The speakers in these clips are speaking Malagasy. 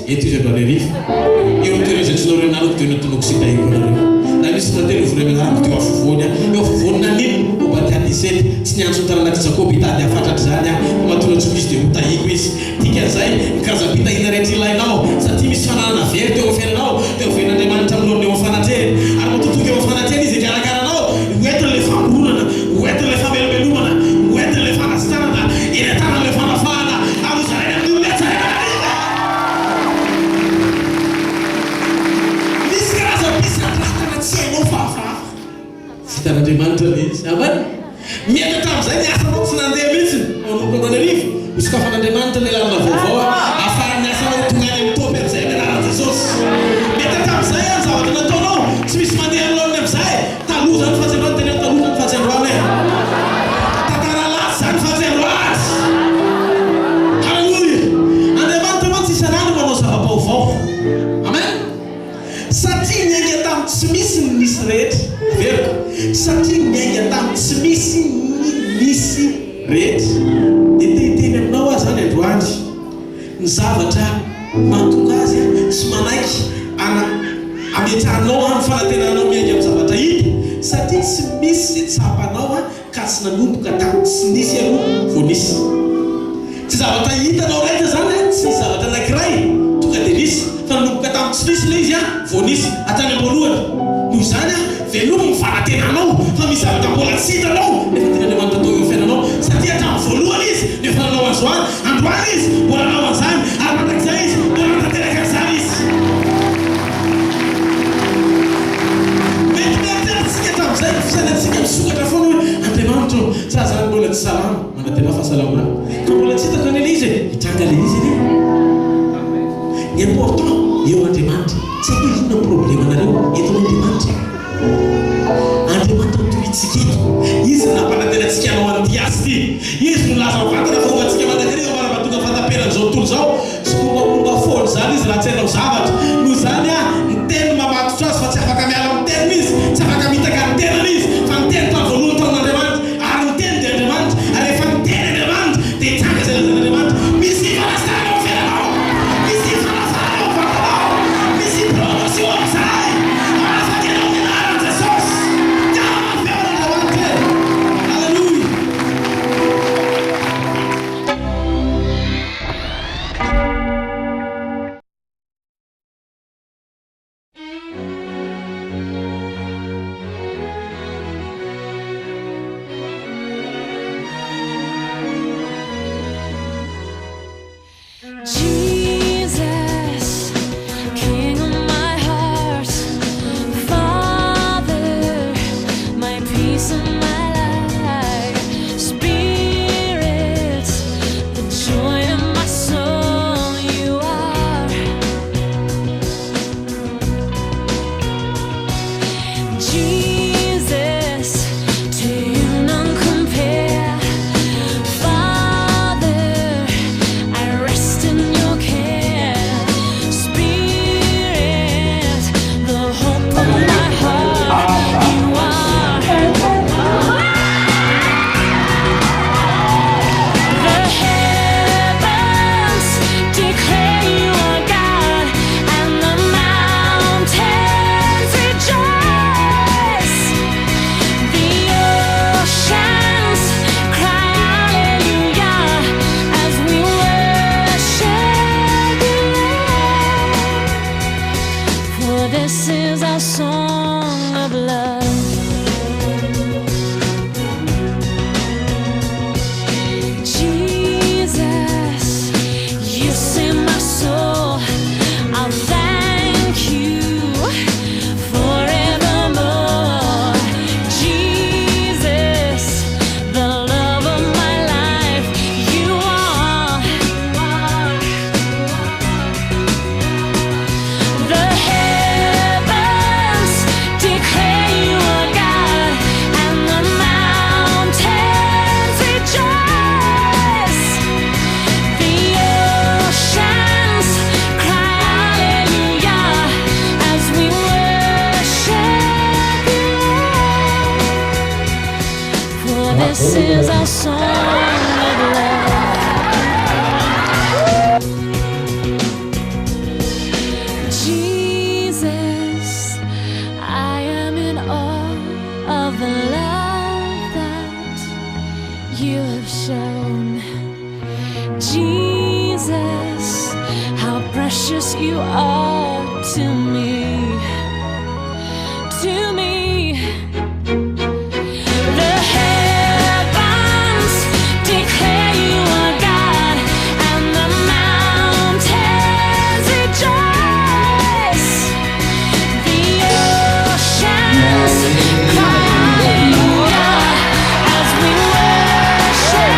eto izy androany arivo eo toerazatsinao reo nanako teo natonoko sitahikoanareo na misy natelo voremenarako teo afovoany eo afovoany nanino obatiany isety tsy niantso nytaranaty Jakoby hitady afatratra zany matonatso misy dia hotahiko izy dikan'izay mikazam-pita hina rehetra ilainao satria misy fananana very teo afiainanao teo afiain'Andriamanitra aminao eo am'fanatreny ary matotoky eo am'fanatreny izy ikarakaranao hoentiny le famoronana hoentiny le famelobelomana hoentiny le fanasitanana iretana le fanafahana am'zaraina amin'ny olona tsara misy karazam-pisy natratana tsy hainao fahafaha vitan'Andriamanitra le izy amany mieta tamin'izay ny asanao tsy nandeha mihitsy manompo an'arivo hosokafan'Andriamanitra le lalana vaovao afahany ny asanao tongany amin'ny topy am'izay amianaran'i Jesosy mieta tamin'izay any zavatra nataonao tsy misy mandeha aminao am'izay taloha zany fahatsiandroany teny taloha zany fahatsiandroany tantara lasy zany fahatsiandroany halleluia Andriamanitra mantsy isan'andro manao zava-baovao amen satria miainga tamin'ny tsy misy ny nisy rehetra veriko satria miainga tamin'ny tsy misy ny nisy rehetra dia tehiteny aminao azy zany androany ny zavatra mahatonga azy sy manaiky ametrahanao any fanantenanao miainga amin'ny zavatra hita satria tsy misy tsapanao ka tsy nanomboka tamin'ny tsy nisy aloha vao nisy tsy zavatra hitanao rehetra zany tsy zavatra anankiray tonga dia nisy fa nanomboka tamin'ny tsy nisy le izy vao nisy hatrany am-boalohany noho izany velomo ny fanantenanao fa misy zavatra mbola tsy hitanao nefa tian'Andriamanitra atao eo afiainanao satria hatramin'ny voalohany izy nefa nanao azoany androany izy mbola nanao an'izany ary mandrakizay izy mbola nantanteraka an'izany izy metimieriteratsika tamin'izay fisanatsika misokatra foana hoe Andriamanitra sa zany mbola tsy salama manatena fahasalamana ka mbola tsy hitako an'ile izy hitranga le izy anie ny important eo Andriamanitra tsy haiko inona problème anareo eto Andriamanitra Andriamanitra tohitsika eto izy nampanantenatsika anao an'ity asy ity izy nolaza vatana fombatsika mandakareo marabatonga fataperan'izao tontolo zao sy mombamomba fôly zany izy raha tsy hainao zavatra noho zany ny teny mamatotra azy fa tsy afaka miala amin'ny teniny izy tsy afaka mitaka ny tenany izy fa ny teny tamin'ny voalohany taon'Andriamanitra ary ny teny dia Andriamanitra ary efa ny teny Andriamanitra dia hitsanga izay lazan'Andriamanitra misy fanasitranao afiainanao misy fanafanao vatanao misy promotion am'izay afaky anao ny anaran'i Jesosy tianao mampiavan'Andriamanitra halleluia Jesus, King of my heart, Father, my peace of my life, Spirit, the joy of my soul, you are. Jesus, to you none compare. Father, I rest in your care. Spirit, the hope of my heart, you are. The heavens declare you are God, and the mountains rejoice. The oceans cry hallelujah as we worship you, Lord. For this is our song of love. Jesus, you save my soul. I'll thank you forevermore. Jesus, the love of my life, you are. The heavens declare you are God, and the mountains rejoice. The oceans cry hallelujah as we worship you, Lord. For this is our song of love. precious you are to me, to me. The heavens declare you are God, and the mountains rejoice. The oceans cry hallelujah as we worship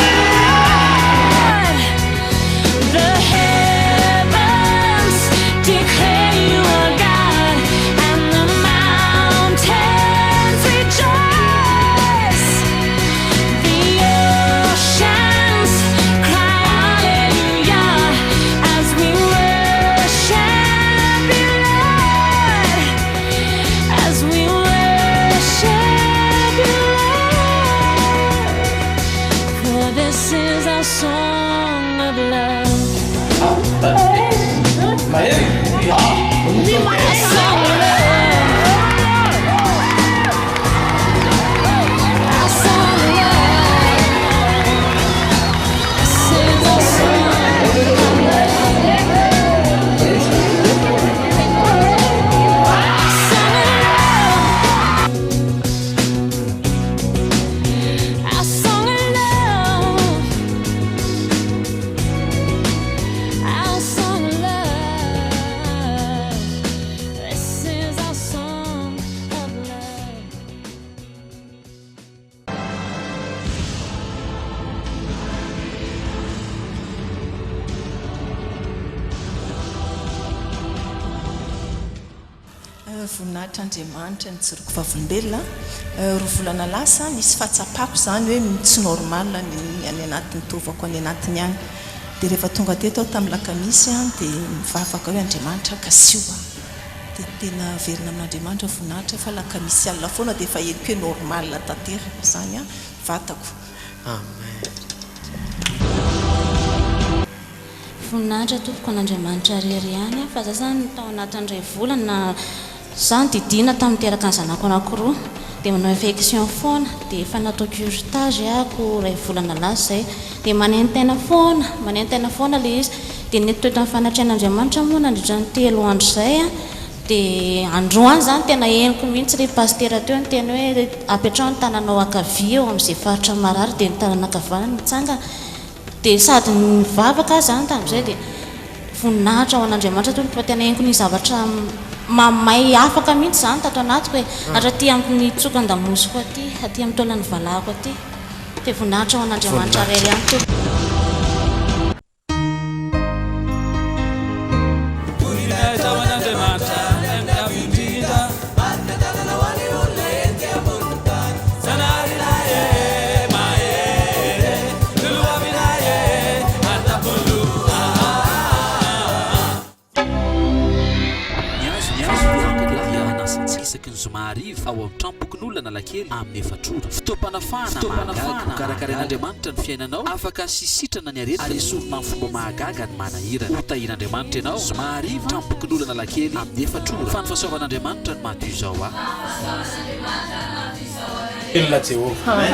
you, Lord. The heavens declare you are God, and the mountains rejoice. The oceans cry hallelujah as we worship you, Lord. As we worship you, Lord. For this is our song of love. Voninahitra Andriamanitra ny tsiroko vavolombelona. Roa volana lasa nisy fahatsapako zany hoe tsy normal ny any anatin'ny tovako any anatiny any. Dia rehefa tonga teto aho tamin'ny lakamisy dia mivavaka hoe Andriamanitra kasioa. Dia tena verina amin'Andriamanitra voninahitra fa lakamisy alina foana dia efa henoko hoe normal tanteraka zany vatako. Amen. Voninahitra tompoko an'Andriamanitra rery ihany fa za zany tao anatin'indray volana zany didina tamin'ny teraka ny zanako anankiroa dia manao infection foana dia efa natao curetage ako ray volana lasa zay dia manentena foana le izy dia netoeto amin'ny fanatrehan'Andriamanitra moa nandritra ny 3 andro zay dia androany zany tena henoko mihitsy le pasteur teo ny teny hoe apetrao ny tananao ankavia eo amin'izay faritra marary dia ny tanana ankavanana mitsanga dia sady nivavaka zany tamin'izay dia voninahitra ao an'Andriamanitra tompoko tena henoko ny zavatra mamay afaka mihitsy zany tato anatiko hoe atraty amin'ny tsokan-damosiko aty aty amin'ny taolany valahako aty dia voninahitra ao an'Andriamanitra rery ihany tompoko. Zomariva ao amin'ny trampokon'olana lakely amin'ny efatrora fitopanafana mahagaga karakarain'Andriamanitra ny fiainanao afaka sisitrana ny aretina esorina amin'ny fomba mahagaga ny manahira hotahin'Andriamanitra ianao Zomariva trampokon'olana lakely amin'ny efatrora fanifasoavan'Andriamanitra ny madio izao Elona Jehova. Amen.